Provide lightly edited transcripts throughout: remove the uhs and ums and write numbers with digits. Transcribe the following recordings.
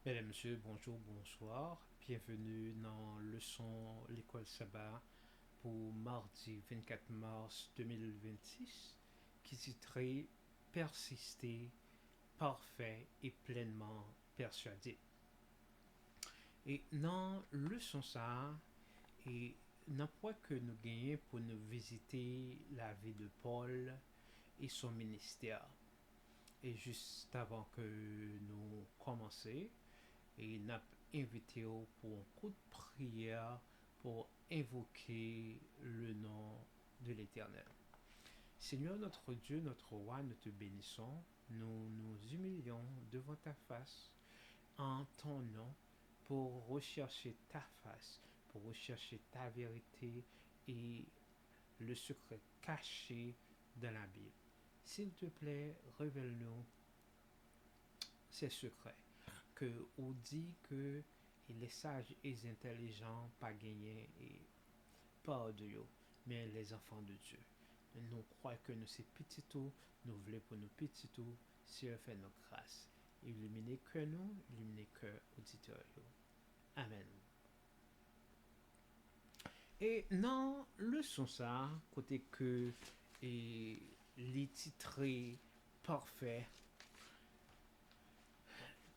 Mesdames, Messieurs, bonjour, bonsoir. Bienvenue dans Leçon l'école Sabbat pour mardi 24 mars 2026 qui titrait Persister, parfait et pleinement persuadé. Et dans leçon ça, et n'importe que nous gagnons pour nous visiter la vie de Paul et son ministère. Et juste avant que nous commencions, et n'a invité pour un coup de prière pour invoquer le nom de l'Éternel. Seigneur notre Dieu, notre roi, nous te bénissons, nous nous humilions devant ta face en ton nom pour rechercher ta face, pour rechercher ta vérité et le secret caché dans la Bible. S'il te plaît, révèle-nous ces secrets que on dit que les sages et les intelligents pas gagnés et pas de eux, mais les enfants de Dieu. Nous croyons que nous sommes petits tout, nous voulons pour nous petits tout, si elle fait nos grâces. Illuminez que nous, illuminez que auditeurs. Amen. Et dans le son ça, côté que et les titres parfaits,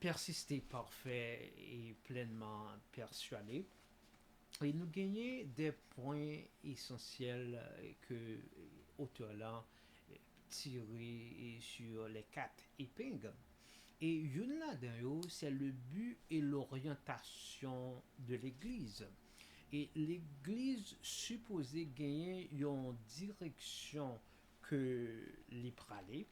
persister parfait et pleinement persuadé, et nous gagnons des points essentiels que l'auteur là tiré sur les quatre épingles. Et une là-dedans, c'est le but et l'orientation de l'Église. Et l'Église supposée gagner une direction que les pralés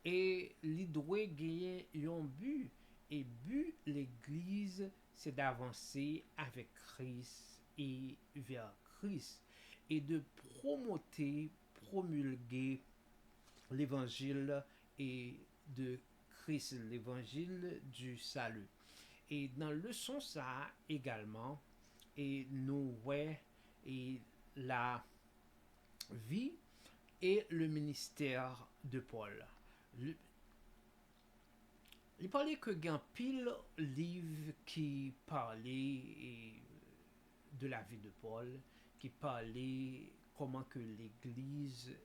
et les doit gagner un but. Et but l'Église, c'est d'avancer avec Christ et vers Christ et de promoter, promulguer l'évangile et de Christ, l'évangile du salut. Et dans le sens ça également, et nous ouais et la vie et le ministère de Paul. Le- Il parlait que gain pile livre qui parlait de la vie de Paul, qui parlait comment que l'Église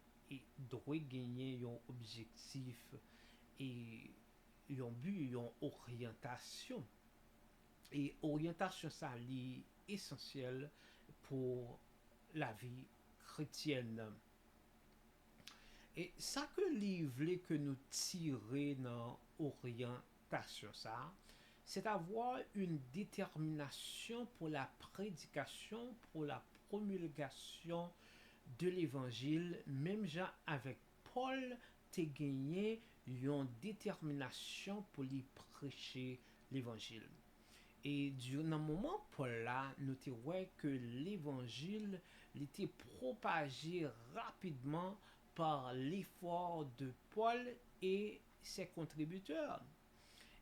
doit gagner un objectif et un but, une orientation. Et orientation, ça est essentiel pour la vie chrétienne. Et ça que livre que nous tirer dans orientation, ça, c'est avoir une détermination pour la prédication, pour la promulgation de l'évangile, même gens avec Paul, t'es gagné une détermination pour lui prêcher l'évangile. Et durant un moment, Paul là, nous ouais que l'évangile était propagé rapidement par l'effort de Paul et ses contributeurs.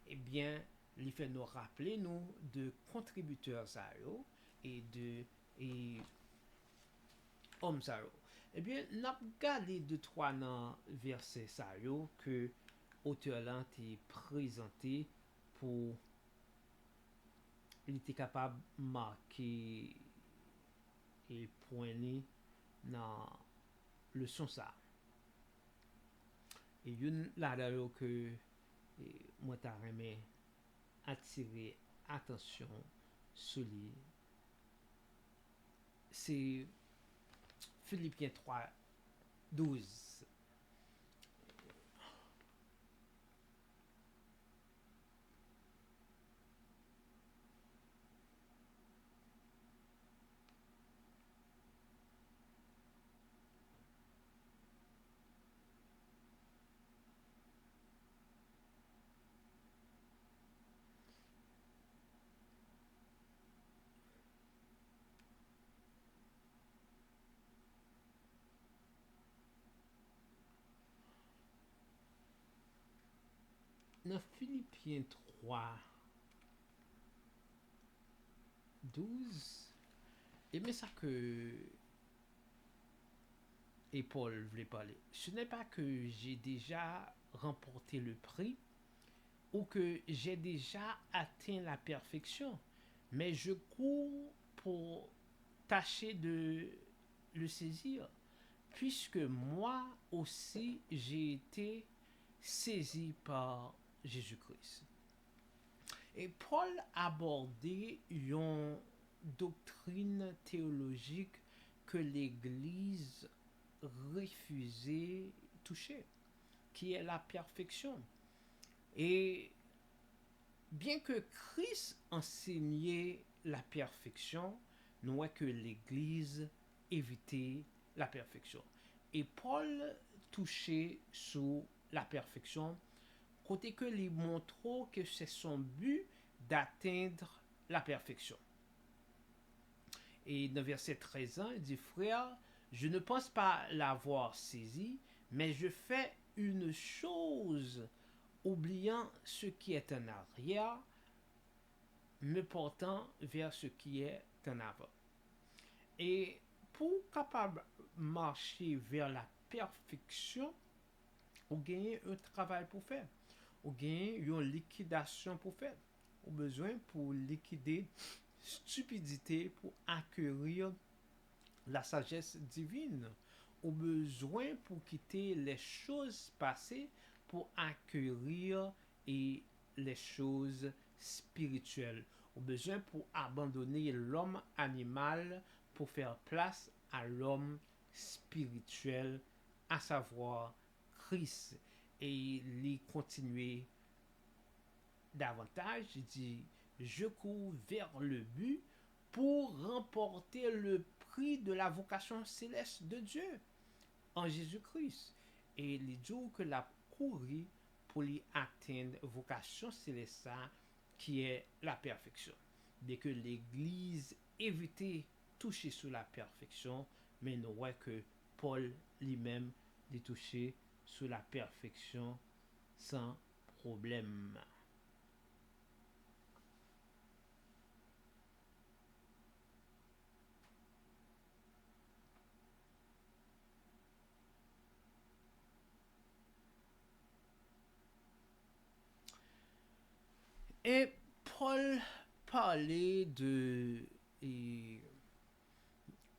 Eh bien, il fait nous rappeler nous de contributeurs à eux et de et hommes à eux. Eh bien, n'a regardé deux trois dans verset ça que auteur là est présenté pour il était capable de marquer et pointer dans le son ça. Et une là-dedans que moi t'as aimé attirer attention sur lui, c'est Philippiens 3, 12. Dans Philippiens 3, 12, et bien ça que et Paul voulait parler. Ce n'est pas que j'ai déjà remporté le prix ou que j'ai déjà atteint la perfection, mais je cours pour tâcher de le saisir, puisque moi aussi j'ai été saisi par Jésus-Christ. Et Paul abordait une doctrine théologique que l'Église refusait toucher, qui est la perfection. Et bien que Christ enseignait la perfection, nous voyons que l'Église évitait la perfection. Et Paul touchait sur la perfection, côté que lui montrant que c'est son but d'atteindre la perfection. Et dans verset 13, il dit, frère, je ne pense pas l'avoir saisi, mais je fais une chose, oubliant ce qui est en arrière, me portant vers ce qui est en avant. Et pour capable marcher vers la perfection, on gagne un travail pour faire. On gagne une liquidation pour faire. On a besoin pour liquider stupidité pour acquérir la sagesse divine. On a besoin pour quitter les choses passées pour acquérir et les choses spirituelles. On a besoin pour abandonner l'homme animal pour faire place à l'homme spirituel, à savoir Christ. Et il continuer davantage, il dit, je cours vers le but pour remporter le prix de la vocation céleste de Dieu en Jésus-Christ. Et il dit que la courir pour lui atteindre vocation céleste qui est la perfection. Dès que l'Église évitait toucher sur la perfection, mais nous voyons que Paul lui-même lui touché sur la perfection sans problème. Et Paul parlait de et,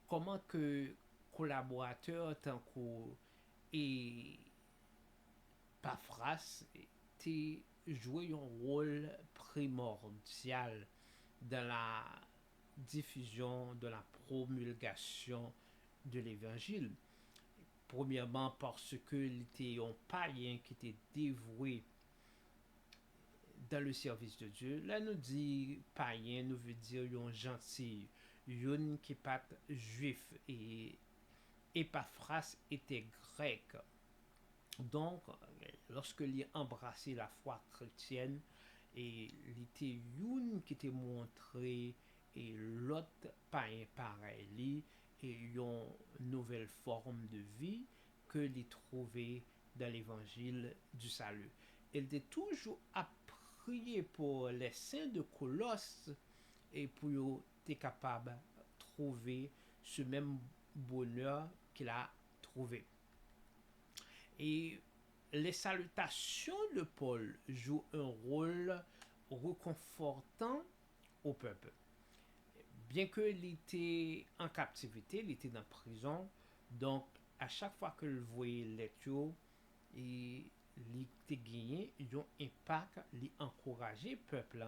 comment que collaborateurs tant que et Paphras était joué un rôle primordial dans la diffusion, de la promulgation de l'évangile. Premièrement parce qu'il était un païen qui était dévoué dans le service de Dieu. Là, nous dit païen, nous veut dire un gentil, un qui n'est pas juif et Epaphras était grec. Donc, lorsque il a embrassé la foi chrétienne, et il était une qui était montré et l'autre païen pareil, et une nouvelle forme de vie que il trouvait dans l'évangile du salut. Il était toujours à prier pour les saints de Colosse et pour être capable de trouver ce même bonheur qu'il a trouvé. Et les salutations de Paul jouent un rôle réconfortant au peuple. Bien qu'il était en captivité, il était dans la prison, donc à chaque fois que le voyait les tuyaux, il était gagné un impact, il encourageait le peuple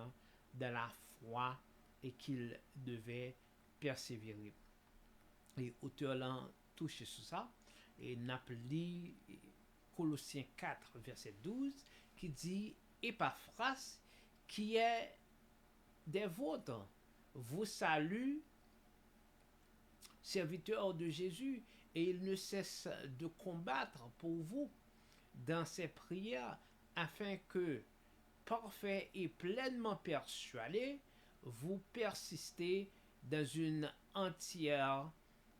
dans la foi et qu'il devait persévérer. Et auteur là touché sur ça, et Napoli Colossiens 4, verset 12, qui dit Epaphras, qui est des vôtres, vous salue, serviteur de Jésus, et il ne cesse de combattre pour vous dans ses prières, afin que, parfait et pleinement persuadé, vous persistez dans une entière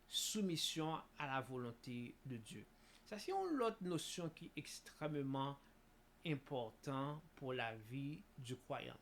soumission à la volonté de Dieu. Ça, c'est une autre notion qui est extrêmement importante pour la vie du croyant.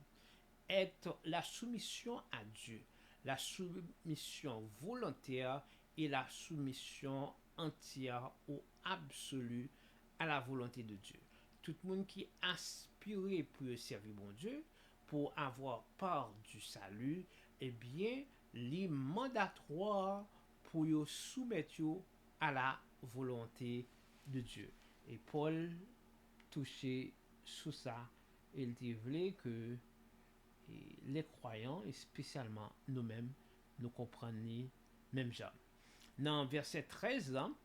Être la soumission à Dieu, la soumission volontaire et la soumission entière ou absolue à la volonté de Dieu. Tout le monde qui aspire inspiré pour servir bon Dieu, pour avoir part du salut, eh bien, les mandatoires pour yo soumettre yo à la volonté de Dieu. Et Paul touché sous ça, il dit voulait que les croyants, et spécialement nous-mêmes, nous comprenions même genre. Dans verset 13, hein,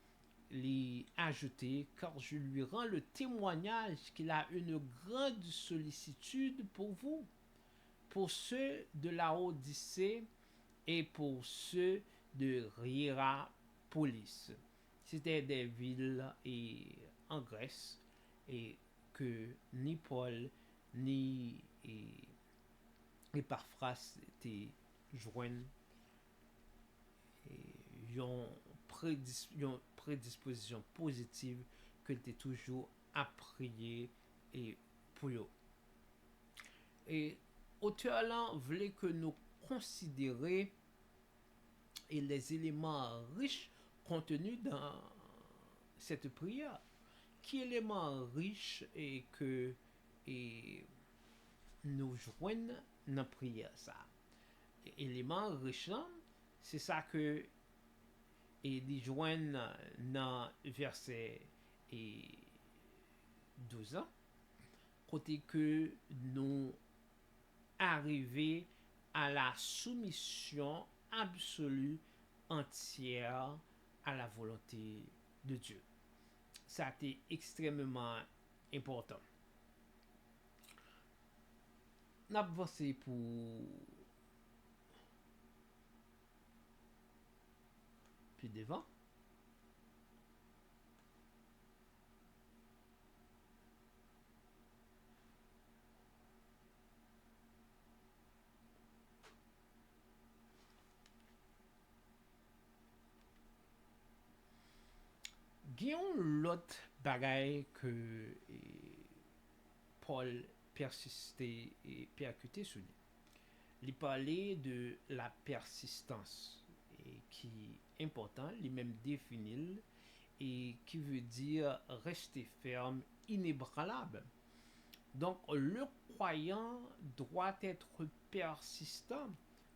il ajouté, car je lui rends le témoignage qu'il a une grande sollicitude pour ceux de la Odyssée et pour ceux de Hierapolis. C'était des villes en Grèce et que ni Paul ni Epaphras étaient joints une prédisposition positive que était toujours à prier et pour eux. Et auteur là voulait que nous considérions les éléments riches contenus dans cette prière. Qui éléments riches et que et nous joignent dans la prière ça. Éléments riches, c'est ça que et les joignent dans verset 12 ans, côté que nous arriver à la soumission absolue entière à la volonté de Dieu. Ça a été extrêmement important. On a avancé pour plus devant. Gyon lot bagay que Paul persistait et percutait sur lui. Il parlait de la persistance et qui est important, il même définit et qui veut dire rester ferme, inébranlable. Donc le croyant doit être persistant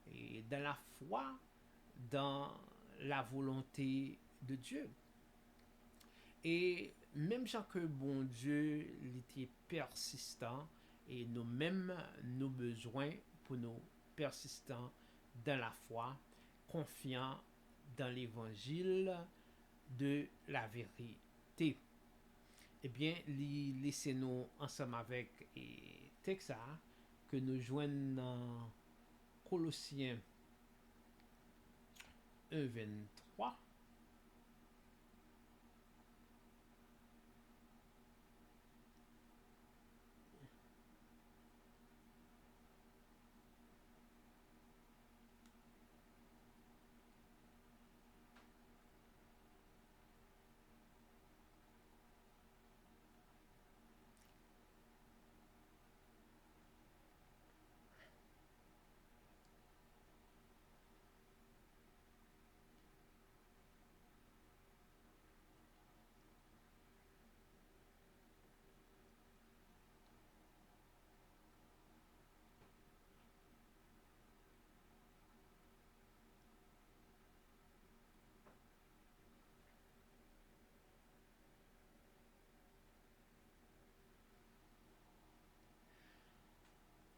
et dans la foi, dans la volonté de Dieu. Et même Jean que bon Dieu il était persistant et nous-mêmes nos besoins pour nous persistants dans la foi, confiants dans l'évangile de la vérité. Eh bien, laissez-nous ensemble avec Texa que nous joignons dans Colossiens 1:23.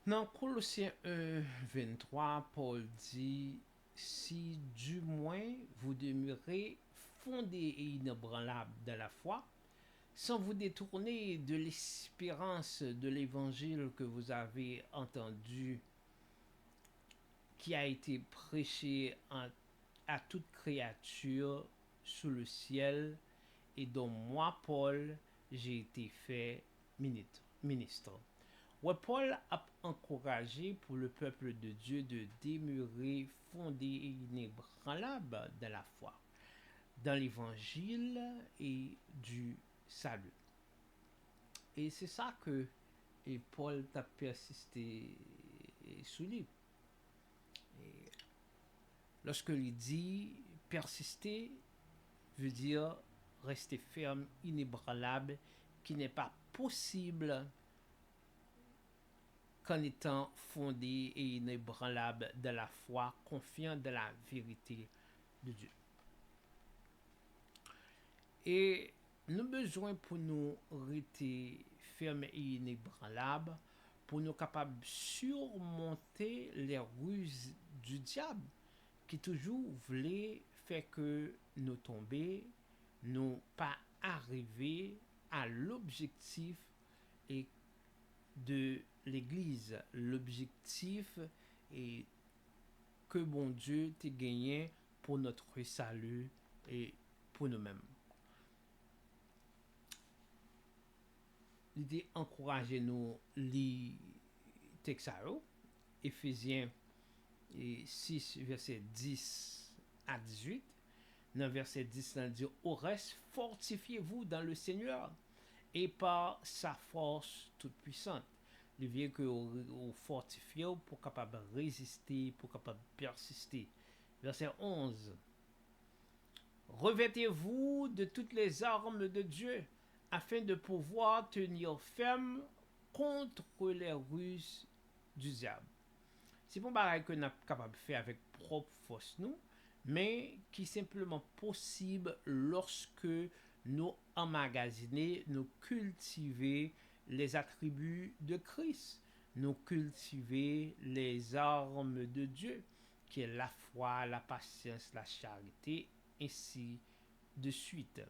Dans Colossiens 1:23, Paul dit si du moins vous demeurez fondés et inébranlables dans la foi, sans vous détourner de l'espérance de l'évangile que vous avez entendu, qui a été prêché à toute créature sous le ciel, et dont moi, Paul, j'ai été fait ministre. Ouais, Paul a encouragé pour le peuple de Dieu de demeurer fondé et inébranlable dans la foi, dans l'évangile et du salut. Et c'est ça que Paul a persisté sous lui. Lorsque il dit persister, veut dire rester ferme, inébranlable, qui n'est pas possible qu'en étant fondé et inébranlable de la foi, confiant de la vérité de Dieu. Et nous besoin pour nous rester fermes et inébranlables, pour nous capables de surmonter les ruses du diable qui toujours voulait faire que nous tomber, nous pas arriver à l'objectif et de l'Église. L'objectif est que bon Dieu t'ait gagné pour notre salut et pour nous-mêmes. L'idée encourager nous les textes, Éphésiens 6, verset 10 à 18. Dans verset 10, on dit: au reste, fortifiez-vous dans le Seigneur et par sa force toute puissante. Il vient que vous fortifiez pour capable résister, pour capable persister. Verset 11. Revêtez-vous de toutes les armes de Dieu afin de pouvoir tenir ferme contre les ruses du diable. C'est pas pareil que nous sommes capables de faire avec propre force nous, mais qui est simplement possible lorsque nous emmagasiner, nous cultiver les attributs de Christ, nous cultiver les armes de Dieu, qui est la foi, la patience, la charité, ainsi de suite.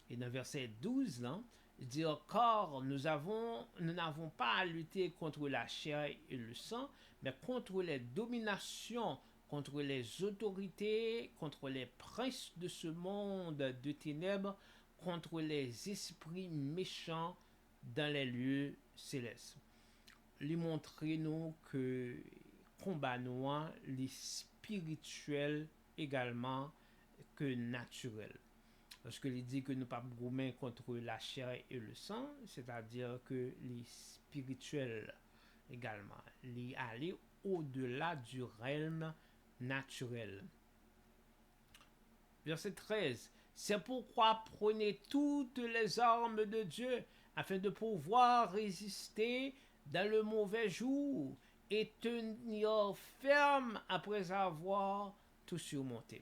Et dans verset 12, là, il dit: car nous n'avons pas à lutter contre la chair et le sang, mais contre les dominations, contre les autorités, contre les princes de ce monde de ténèbres, contre les esprits méchants dans les lieux célestes. Lui montrer nous que combat nous les spirituels également que naturels. Lorsque il dit que nous ne pas gourmets contre la chair et le sang, c'est-à-dire que les spirituels également, les aller au-delà du realm naturel. Verset 13. C'est pourquoi prenez toutes les armes de Dieu afin de pouvoir résister dans le mauvais jour et tenir ferme après avoir tout surmonté.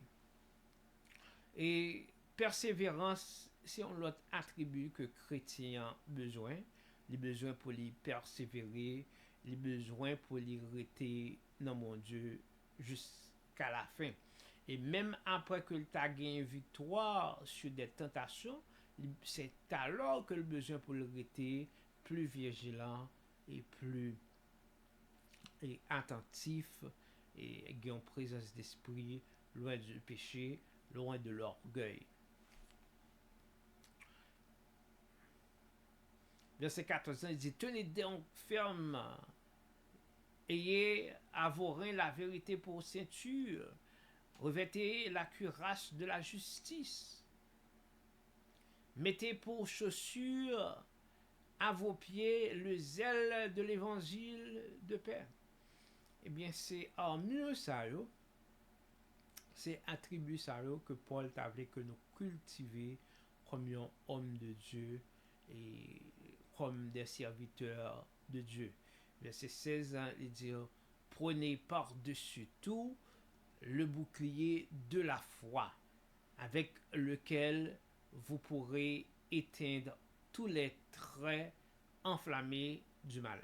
Et persévérance, c'est un autre attribut que chrétien besoin. Les besoins pour les persévérer, les besoins pour les rester dans mon Dieu jusqu'à la fin. Et même après que tu as gagné victoire sur des tentations, c'est alors que le besoin pour le rester plus vigilant et plus attentif et ayant une présence d'esprit loin du péché, loin de l'orgueil. Verset 14, il dit: tenez donc ferme, ayez à vos reins la vérité pour ceinture, revêtez la cuirasse de la justice, mettez pour chaussure à vos pieds le zèle de l'évangile de paix. Eh bien, c'est en mieux ça, c'est attribut ça que Paul t'a voulu que nous cultivions comme un homme de Dieu et comme des serviteurs de Dieu. Verset 16, il dit: prenez par-dessus tout le bouclier de la foi, avec lequel vous pourrez éteindre tous les traits enflammés du malin.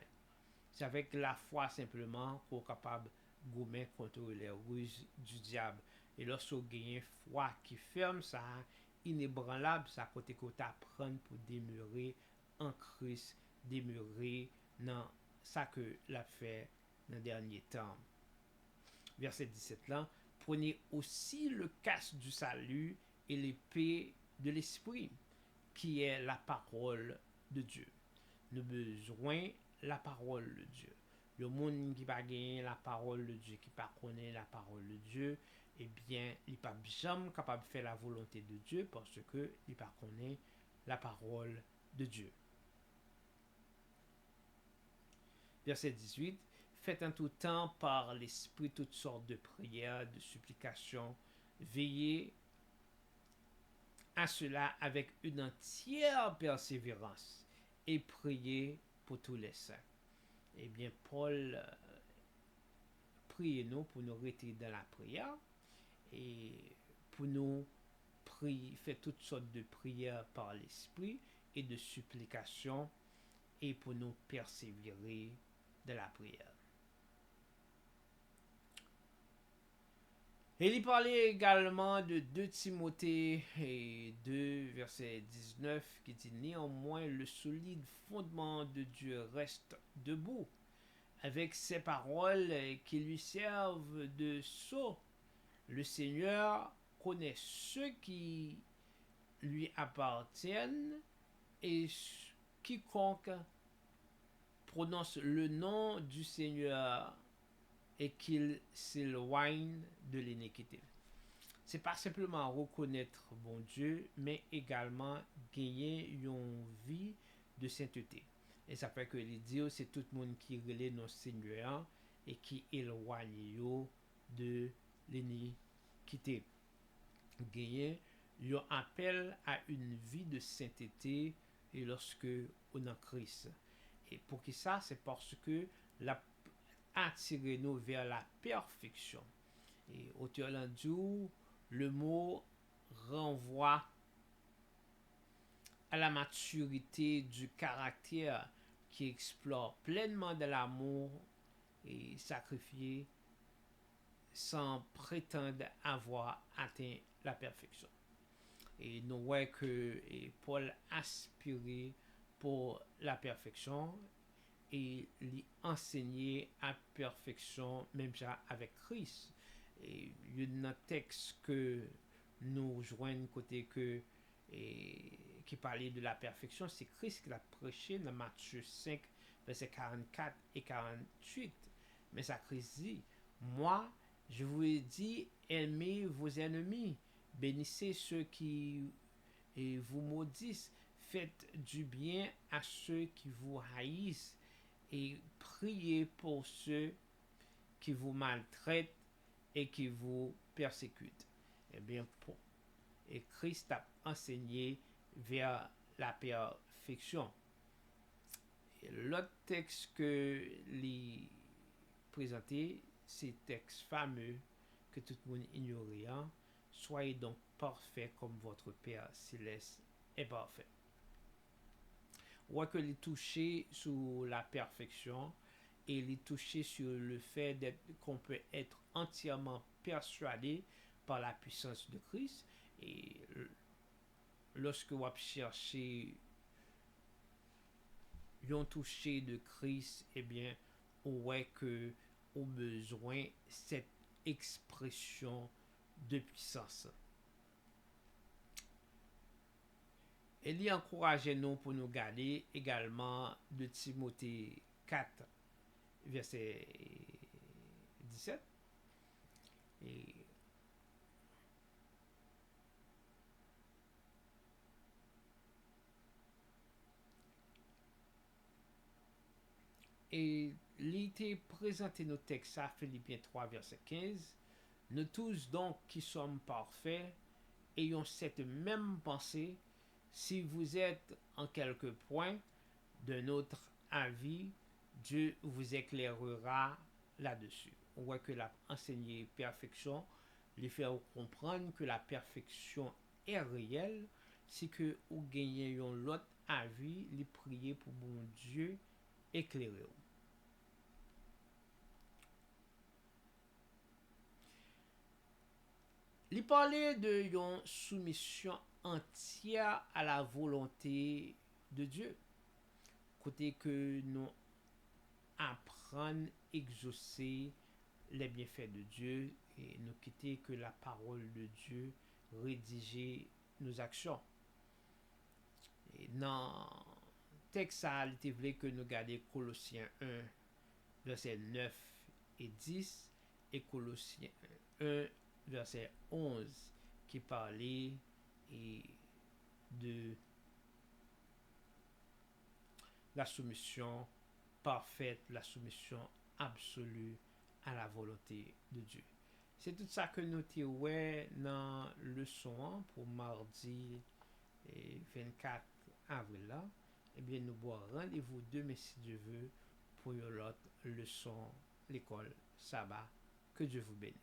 C'est avec la foi simplement qu'on est capable de gommer contre les ruses du diable. Et lorsque vous gagnez foi qui ferme, ça inébranlable, ça côté que vous apprendre pour demeurer en Christ, demeurer dans ça que l'a fait dans le dernier temps. Verset 17 là: prenez aussi le casque du salut et l'épée de l'esprit, qui est la parole de Dieu. Nous avons besoin la parole de Dieu. Le monde qui va gagner la parole de Dieu, qui pas connaît la parole de Dieu, eh bien, il n'est pas jamais capable de faire la volonté de Dieu parce que il pas connaît la parole de Dieu. Verset 18. Faites en tout temps par l'Esprit toutes sortes de prières, de supplications. Veillez à cela avec une entière persévérance et priez pour tous les saints. eh bien, Paul prie nous pour nous rester dans la prière et pour nous prier, faire toutes sortes de prières par l'esprit et de supplications et pour nous persévérer dans la prière. Et il parlait également de 2 Timothée et 2, verset 19, qui dit néanmoins le solide fondement de Dieu reste debout, avec ces paroles qui lui servent de sceau. Le Seigneur connaît ceux qui lui appartiennent et quiconque prononce le nom du Seigneur et qu'il s'éloigne de l'iniquité. C'est pas simplement reconnaître bon Dieu, mais également gagner une vie de sainteté. Et ça fait que les dieux, c'est tout le monde qui relève nos Seigneur et qui éloigne de l'iniquité. Gagner un appel à une vie de sainteté et lorsque on est en Christ. Et pour qui ça, c'est parce que la attirer nous vers la perfection. Et auteur Landou, le mot renvoie à la maturité du caractère qui explore pleinement de l'amour et sacrifié sans prétendre avoir atteint la perfection. Et nous voyons que Paul aspirait pour la perfection et lui enseigner à perfection, même ça avec Christ. Et il y a un texte que nous joignons côté que qui parlait de la perfection, c'est Christ qui l'a prêché dans Matthieu 5, versets 44 et 48. Mais ça Christ dit, moi, je vous ai dit, aimez vos ennemis, bénissez ceux qui vous maudissent, faites du bien à ceux qui vous haïssent et priez pour ceux qui vous maltraitent et qui vous persécutent. Eh bien, et Christ a enseigné vers la perfection. Et l'autre texte que lui présenté, c'est texte fameux que tout le monde ignorait. Hein? Soyez donc parfaits comme votre Père céleste est parfait. Ou que les toucher sur la perfection et les toucher sur le fait qu'on peut être entièrement persuadé par la puissance de Christ. Et lorsque vous cherchez un touché de Christ, eh bien, on voit que au besoin cette expression de puissance. Elle y encourageait nous pour nous garder également de Timothée 4, verset 17. Et il était présenté nos textes à Philippiens 3, verset 15. Nous tous donc qui sommes parfaits, ayons cette même pensée. Si vous êtes en quelque point d'un autre avis, Dieu vous éclairera là-dessus. On voit que la enseigner perfection, lui faire comprendre que la perfection est réelle, c'est que vous gagnez un l'autre avis, lui prier pour bon Dieu éclairer. Il parlait de une soumission entière à la volonté de Dieu. Côté que nous apprenons à exaucer les bienfaits de Dieu et nous quitter que la parole de Dieu rédiger nos actions. Et dans le texte, il était vrai que nous gardions Colossiens 1, verset 9 et 10 et Colossiens 1, verset 11 qui parlait de la soumission parfaite, la soumission absolue à la volonté de Dieu. C'est tout ça que nous avons dans le leçon pour mardi 24 avril là. Eh bien, nous boire rendez-vous demain si Dieu veut pour une autre leçon, l'école sabbat. Que Dieu vous bénisse.